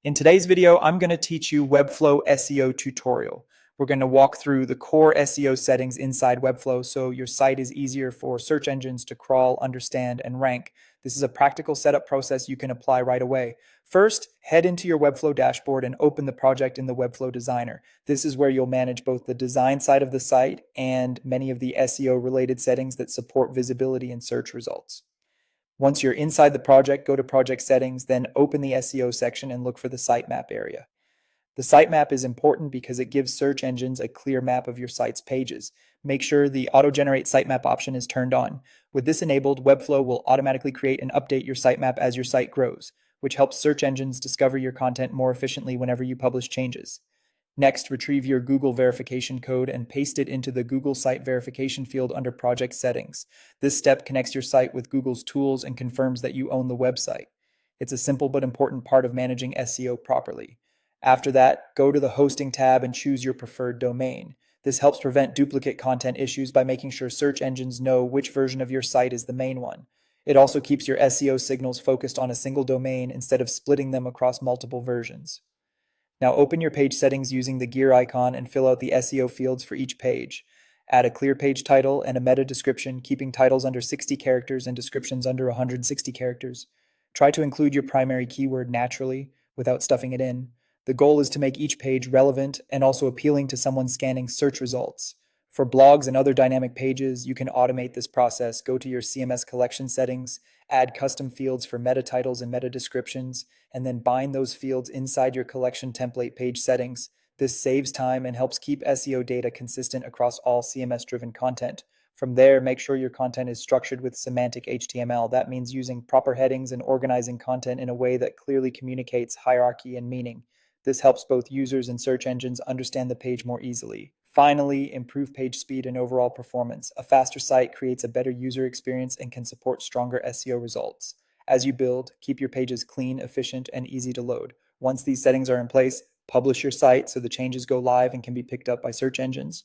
In today's video, I'm going to teach you Webflow SEO tutorial. We're going to walk through the core SEO settings inside Webflow so your site is easier for search engines to crawl, understand, and rank. This is a practical setup process you can apply right away. First, head into your Webflow dashboard and open the project in the Webflow Designer. This is where you'll manage both the design side of the site and many of the SEO-related settings that support visibility and search results. Once you're inside the project, go to Project Settings, then open the SEO section and look for the sitemap area. The sitemap is important because it gives search engines a clear map of your site's pages. Make sure the auto-generate sitemap option is turned on. With this enabled, Webflow will automatically create and update your sitemap as your site grows, which helps search engines discover your content more efficiently whenever you publish changes. Next, retrieve your Google verification code and paste it into the Google Site Verification field under Project Settings. This step connects your site with Google's tools and confirms that you own the website. It's a simple but important part of managing SEO properly. After that, go to the Hosting tab and choose your preferred domain. This helps prevent duplicate content issues by making sure search engines know which version of your site is the main one. It also keeps your SEO signals focused on a single domain instead of splitting them across multiple versions. Now open your page settings using the gear icon and fill out the SEO fields for each page. Add a clear page title and a meta description, keeping titles under 60 characters and descriptions under 160 characters. Try to include your primary keyword naturally without stuffing it in. The goal is to make each page relevant and also appealing to someone scanning search results. For blogs and other dynamic pages, you can automate this process. Go to your CMS collection settings, add custom fields for meta titles and meta descriptions, and then bind those fields inside your collection template page settings. This saves time and helps keep SEO data consistent across all CMS-driven content. From there, make sure your content is structured with semantic HTML. That means using proper headings and organizing content in a way that clearly communicates hierarchy and meaning. This helps both users and search engines understand the page more easily. Finally, improve page speed and overall performance. A faster site creates a better user experience and can support stronger SEO results. As you build, keep your pages clean, efficient, and easy to load. Once these settings are in place, publish your site so the changes go live and can be picked up by search engines.